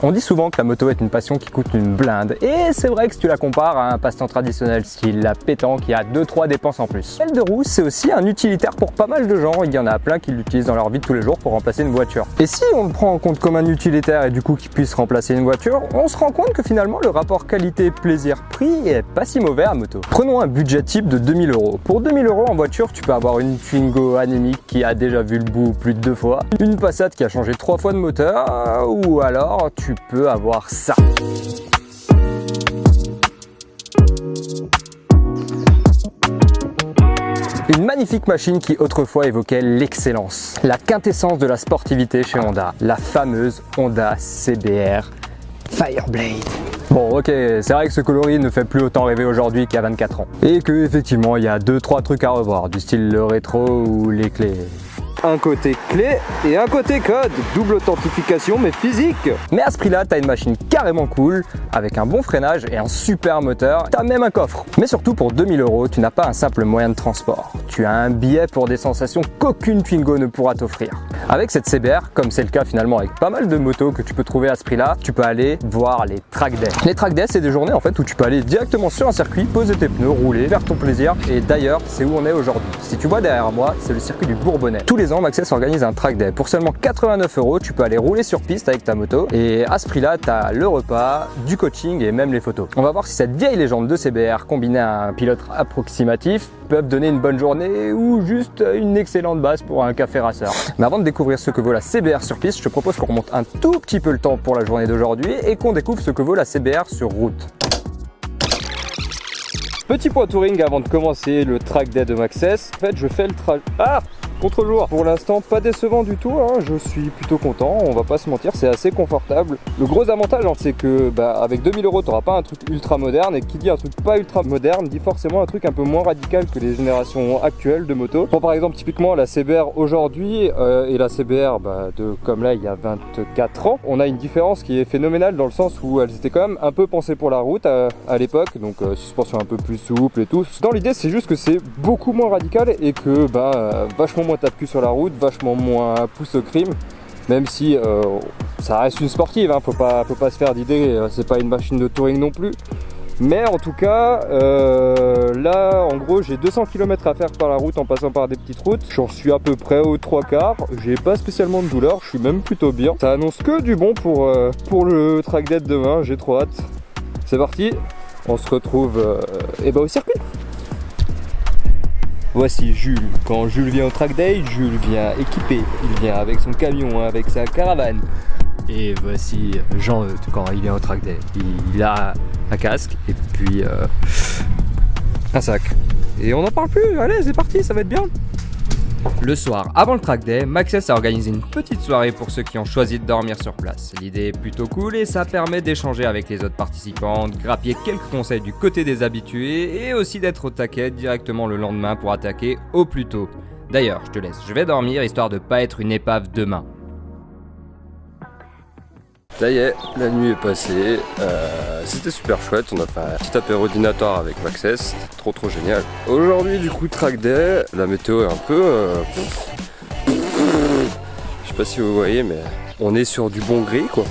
On dit souvent que la moto est une passion qui coûte une blinde, et c'est vrai que si tu la compares à un passe-temps traditionnel style la pétanque, il y a 2-3 dépenses en plus. L'aile de roue, c'est aussi un utilitaire pour pas mal de gens, il y en a plein qui l'utilisent dans leur vie de tous les jours pour remplacer une voiture. Et si on le prend en compte comme un utilitaire et du coup qui puisse remplacer une voiture, on se rend compte que finalement le rapport qualité-plaisir-prix est pas si mauvais à moto. Prenons un budget type de 2000 €. Pour 2000 € en voiture, tu peux avoir une Twingo anémique qui a déjà vu le bout plus de 2 fois, une Passat qui a changé 3 fois de moteur, ou alors tu peux avoir ça. Une magnifique machine qui autrefois évoquait l'excellence, la quintessence de la sportivité chez Honda, la fameuse Honda CBR Fireblade. Bon ok, c'est vrai que ce coloris ne fait plus autant rêver aujourd'hui qu'il y a 24 ans. Et que effectivement il y a 2-3 trucs à revoir, du style le rétro ou les clés. Un côté clé et un côté code, double authentification mais physique. Mais à ce prix là, t'as une machine carrément cool, avec un bon freinage et un super moteur, t'as même un coffre. Mais surtout pour 2000 €, tu n'as pas un simple moyen de transport, tu as un billet pour des sensations qu'aucune Twingo ne pourra t'offrir. Avec cette CBR, comme c'est le cas finalement avec pas mal de motos que tu peux trouver à ce prix là, tu peux aller voir les track days. Les track days, c'est des journées en fait où tu peux aller directement sur un circuit, poser tes pneus, rouler, faire ton plaisir, et d'ailleurs c'est où on est aujourd'hui. Si tu vois derrière moi, c'est le circuit du Bourbonnais. Tous les ans, Maxxis organise un track day. Pour seulement 89 €, tu peux aller rouler sur piste avec ta moto, et à ce prix là, tu as le repas, du coaching et même les photos. On va voir si cette vieille légende de CBR combinée à un pilote approximatif peuvent donner une bonne journée ou juste une excellente base pour un café racer. Mais avant de découvrir ce que vaut la CBR sur piste, je te propose qu'on remonte un tout petit peu le temps pour la journée d'aujourd'hui et qu'on découvre ce que vaut la CBR sur route. Petit point touring avant de commencer le track day de Maxxis. En fait, je fais le trajet. Contre-jour. Pour l'instant, pas décevant du tout, hein. Je suis plutôt content, on va pas se mentir, c'est assez confortable. Le gros avantage, hein, c'est que avec 2000 €, tu n'auras pas un truc ultra moderne, et qui dit un truc pas ultra moderne, dit forcément un truc un peu moins radical que les générations actuelles de motos. Pour par exemple, typiquement la CBR aujourd'hui et la CBR comme là il y a 24 ans, on a une différence qui est phénoménale dans le sens où elles étaient quand même un peu pensées pour la route à l'époque, donc suspension un peu plus souple et tout. Dans l'idée, c'est juste que c'est beaucoup moins radical et que vachement moins tape-cul sur la route, vachement moins pousse au crime, même si ça reste une sportive, hein, faut pas se faire d'idées, c'est pas une machine de touring non plus. Mais en tout cas, là en gros j'ai 200 km à faire par la route en passant par des petites routes. J'en suis à peu près aux 3/4, j'ai pas spécialement de douleur, je suis même plutôt bien. Ça annonce que du bon pour le track day de demain, j'ai trop hâte. C'est parti, on se retrouve au circuit. Voici Jules. Quand Jules vient au track day, Jules vient équipé. Il vient avec son camion, avec sa caravane. Et voici Jean quand il vient au track day. Il a un casque et puis un sac. Et on n'en parle plus, allez c'est parti, ça va être bien. Le soir, avant le track day, Maxxis a organisé une petite soirée pour ceux qui ont choisi de dormir sur place. L'idée est plutôt cool et ça permet d'échanger avec les autres participants, de grappiller quelques conseils du côté des habitués et aussi d'être au taquet directement le lendemain pour attaquer au plus tôt. D'ailleurs, je te laisse, je vais dormir histoire de pas être une épave demain. Ça y est, la nuit est passée, c'était super chouette, on a fait un petit apéro dînatoire avec Maxxis, c'était trop génial. Aujourd'hui du coup track day, la météo est un peu... je sais pas si vous voyez mais on est sur du bon gris quoi.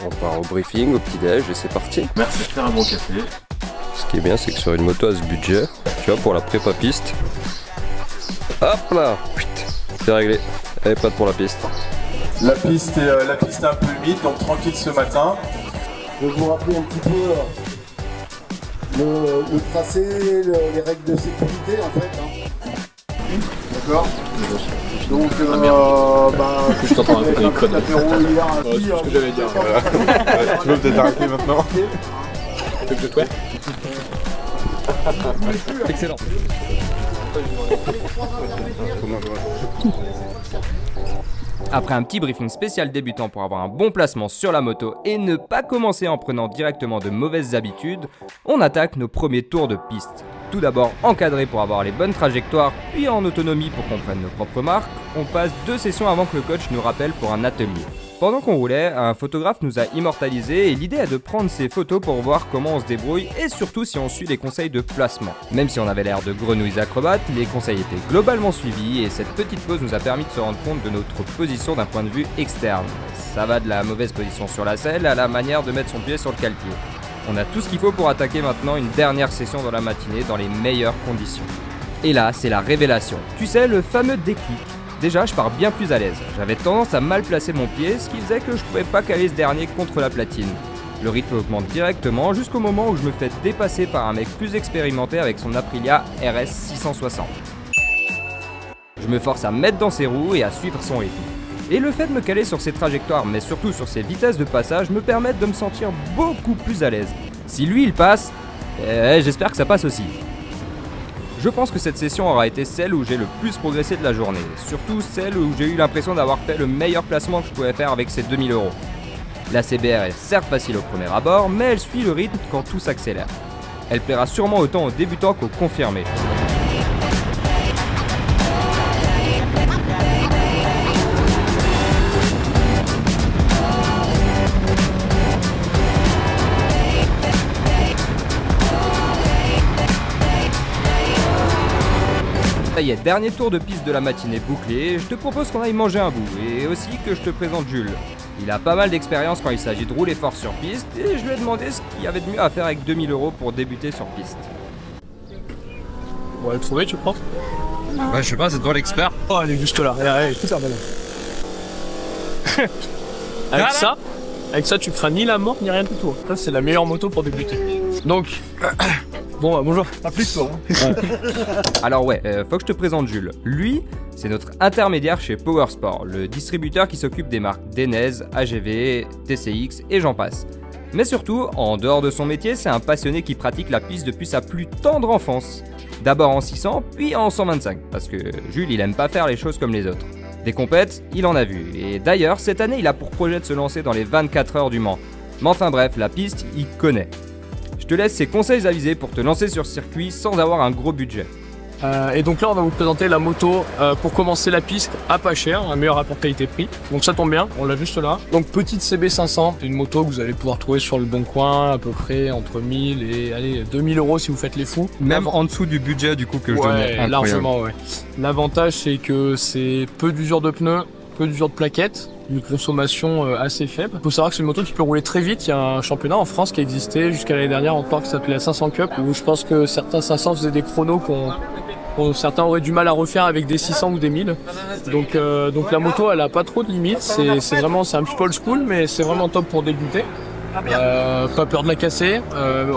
On part au briefing, au petit déj et c'est parti. Merci de faire un bon café. Ce qui est bien c'est que sur une moto à ce budget, tu vois pour la prépa piste, hop là, c'est réglé, elle est prête pour la piste. La piste est un peu humide, donc tranquille ce matin. Je vais vous rappeler un petit peu le tracé, les règles de sécurité en fait. D'accord. Donc, je t'entends un peu les connes. L'apéro hier, c'est ce que j'allais dire. Tu veux peut-être arrêter maintenant. Tu veux que je te Excellent. Après un petit briefing spécial débutant pour avoir un bon placement sur la moto et ne pas commencer en prenant directement de mauvaises habitudes, on attaque nos premiers tours de piste. Tout d'abord encadré pour avoir les bonnes trajectoires, puis en autonomie pour qu'on prenne nos propres marques, on passe 2 sessions avant que le coach nous rappelle pour un atelier. Pendant qu'on roulait, un photographe nous a immortalisés et l'idée est de prendre ces photos pour voir comment on se débrouille et surtout si on suit les conseils de placement. Même si on avait l'air de grenouilles acrobates, les conseils étaient globalement suivis et cette petite pause nous a permis de se rendre compte de notre position d'un point de vue externe. Ça va de la mauvaise position sur la selle à la manière de mettre son pied sur le cale-pied. On a tout ce qu'il faut pour attaquer maintenant une dernière session dans la matinée dans les meilleures conditions. Et là, c'est la révélation. Tu sais, le fameux déclic. Déjà, je pars bien plus à l'aise. J'avais tendance à mal placer mon pied, ce qui faisait que je pouvais pas caler ce dernier contre la platine. Le rythme augmente directement jusqu'au moment où je me fais dépasser par un mec plus expérimenté avec son Aprilia RS 660. Je me force à mettre dans ses roues et à suivre son rythme. Et le fait de me caler sur ses trajectoires, mais surtout sur ses vitesses de passage, me permettent de me sentir beaucoup plus à l'aise. Si lui il passe, j'espère que ça passe aussi. Je pense que cette session aura été celle où j'ai le plus progressé de la journée, surtout celle où j'ai eu l'impression d'avoir fait le meilleur placement que je pouvais faire avec ces 2000 €. La CBR est certes facile au premier abord, mais elle suit le rythme quand tout s'accélère. Elle plaira sûrement autant aux débutants qu'aux confirmés. Ça y est, dernier tour de piste de la matinée bouclé, je te propose qu'on aille manger un bout, et aussi que je te présente Jules. Il a pas mal d'expérience quand il s'agit de rouler fort sur piste, et je lui ai demandé ce qu'il y avait de mieux à faire avec 2000 € pour débuter sur piste. On va le trouver, tu crois? Ouais, je sais pas, c'est toi l'expert. Oh, elle est juste là, elle est tout ça, avec ça, tu feras ni la mort ni rien du tout. Ça, c'est la meilleure moto pour débuter. Donc, bon, bonjour. À plus toi. Alors ouais, faut que je te présente Jules. Lui, c'est notre intermédiaire chez Powersport, le distributeur qui s'occupe des marques Denez, AGV, TCX et j'en passe. Mais surtout, en dehors de son métier, c'est un passionné qui pratique la piste depuis sa plus tendre enfance. D'abord en 600, puis en 125, parce que Jules, il aime pas faire les choses comme les autres. Des compètes, il en a vu, et d'ailleurs, cette année, il a pour projet de se lancer dans les 24 heures du Mans. Mais enfin bref, la piste, il connaît. Je te laisse ses conseils avisés pour te lancer sur circuit sans avoir un gros budget. Et donc là, on va vous présenter la moto pour commencer la piste à pas cher, un meilleur rapport qualité-prix. Donc ça tombe bien, on l'a juste là. Donc petite CB500, c'est une moto que vous allez pouvoir trouver sur le bon coin à peu près entre 1000 et 2000 € si vous faites les fous. Même en dessous du budget du coup que je donnais. Ouais, largement, ouais. L'avantage c'est que c'est peu d'usure de pneus, peu d'usure de plaquettes, une consommation assez faible. Il faut savoir que c'est une moto qui peut rouler très vite. Il y a un championnat en France qui existait jusqu'à l'année dernière encore qui s'appelait la 500 Cup, où je pense que certains 500 faisaient des chronos certains auraient du mal à refaire avec des 600 ou des 1000. Donc la moto, elle a pas trop de limites. C'est un petit peu old school, mais c'est vraiment top pour débuter. Pas peur de la casser.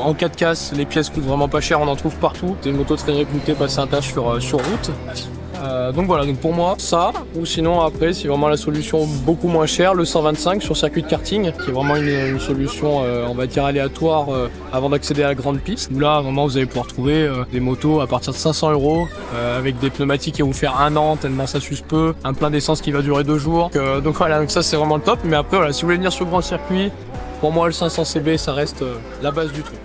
En cas de casse, les pièces coûtent vraiment pas cher, on en trouve partout. C'est une moto très réputée, passer un tas sur route. Donc voilà, donc pour moi, ça, ou sinon après, c'est vraiment la solution beaucoup moins chère, le 125 sur circuit de karting, qui est vraiment une solution, on va dire, aléatoire avant d'accéder à la grande piste. Où là, vraiment, vous allez pouvoir trouver des motos à partir de 500 €, avec des pneumatiques qui vont vous faire 1 an, tellement ça s'use peu, un plein d'essence qui va durer 2 jours. Donc voilà, donc ça c'est vraiment le top. Mais après, voilà, si vous voulez venir sur le grand circuit, pour moi, le 500 CB, ça reste la base du truc.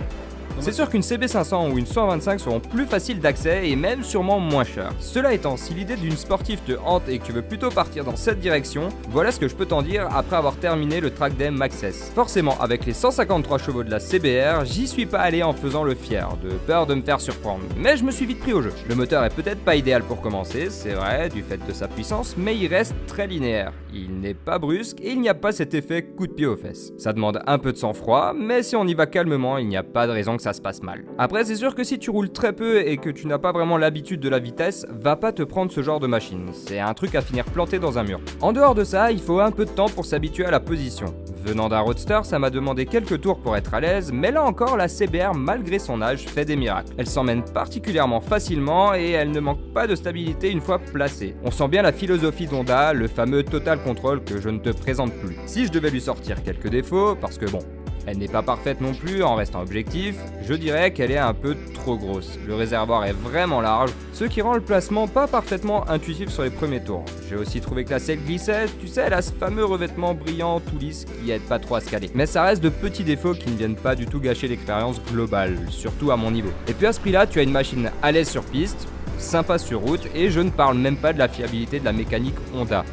C'est sûr qu'une CB500 ou une 125 seront plus faciles d'accès et même sûrement moins chères. Cela étant, si l'idée d'une sportive te hante et que tu veux plutôt partir dans cette direction, voilà ce que je peux t'en dire après avoir terminé le track day Maxxis. Forcément, avec les 153 chevaux de la CBR, j'y suis pas allé en faisant le fier, de peur de me faire surprendre, mais je me suis vite pris au jeu. Le moteur est peut-être pas idéal pour commencer, c'est vrai, du fait de sa puissance, mais il reste très linéaire. Il n'est pas brusque et il n'y a pas cet effet coup de pied aux fesses. Ça demande un peu de sang-froid, mais si on y va calmement, il n'y a pas de raison que ça se passe mal. Après, c'est sûr que si tu roules très peu et que tu n'as pas vraiment l'habitude de la vitesse, va pas te prendre ce genre de machine. C'est un truc à finir planté dans un mur. En dehors de ça, il faut un peu de temps pour s'habituer à la position. Venant d'un roadster, ça m'a demandé quelques tours pour être à l'aise, mais là encore, la CBR, malgré son âge, fait des miracles. Elle s'emmène particulièrement facilement et elle ne manque pas de stabilité une fois placée. On sent bien la philosophie d'Honda, le fameux total control que je ne te présente plus. Si je devais lui sortir quelques défauts, parce que bon, elle n'est pas parfaite non plus en restant objectif, je dirais qu'elle est un peu trop grosse. Le réservoir est vraiment large, ce qui rend le placement pas parfaitement intuitif sur les premiers tours. J'ai aussi trouvé que la selle glissait, tu sais, elle a ce fameux revêtement brillant tout lisse qui aide pas trop à se caler. Mais ça reste de petits défauts qui ne viennent pas du tout gâcher l'expérience globale, surtout à mon niveau. Et puis à ce prix-là, tu as une machine à l'aise sur piste, sympa sur route, et je ne parle même pas de la fiabilité de la mécanique Honda.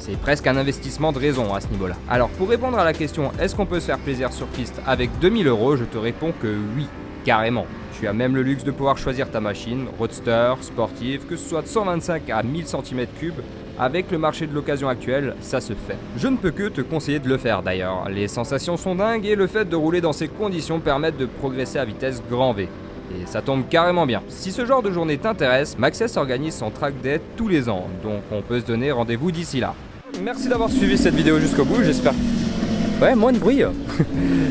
C'est presque un investissement de raison à ce niveau-là. Alors pour répondre à la question est-ce qu'on peut se faire plaisir sur piste avec 2000 €, je te réponds que oui, carrément. Tu as même le luxe de pouvoir choisir ta machine, roadster, sportive, que ce soit de 125 à 1000 cm3. Avec le marché de l'occasion actuel, ça se fait. Je ne peux que te conseiller de le faire d'ailleurs. Les sensations sont dingues et le fait de rouler dans ces conditions permet de progresser à vitesse grand V. Et ça tombe carrément bien. Si ce genre de journée t'intéresse, Maxxis organise son track day tous les ans, donc on peut se donner rendez-vous d'ici là. Merci d'avoir suivi cette vidéo jusqu'au bout, j'espère... Ouais, moins de bruit.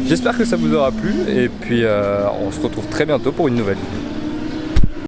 J'espère que ça vous aura plu et puis on se retrouve très bientôt pour une nouvelle vidéo.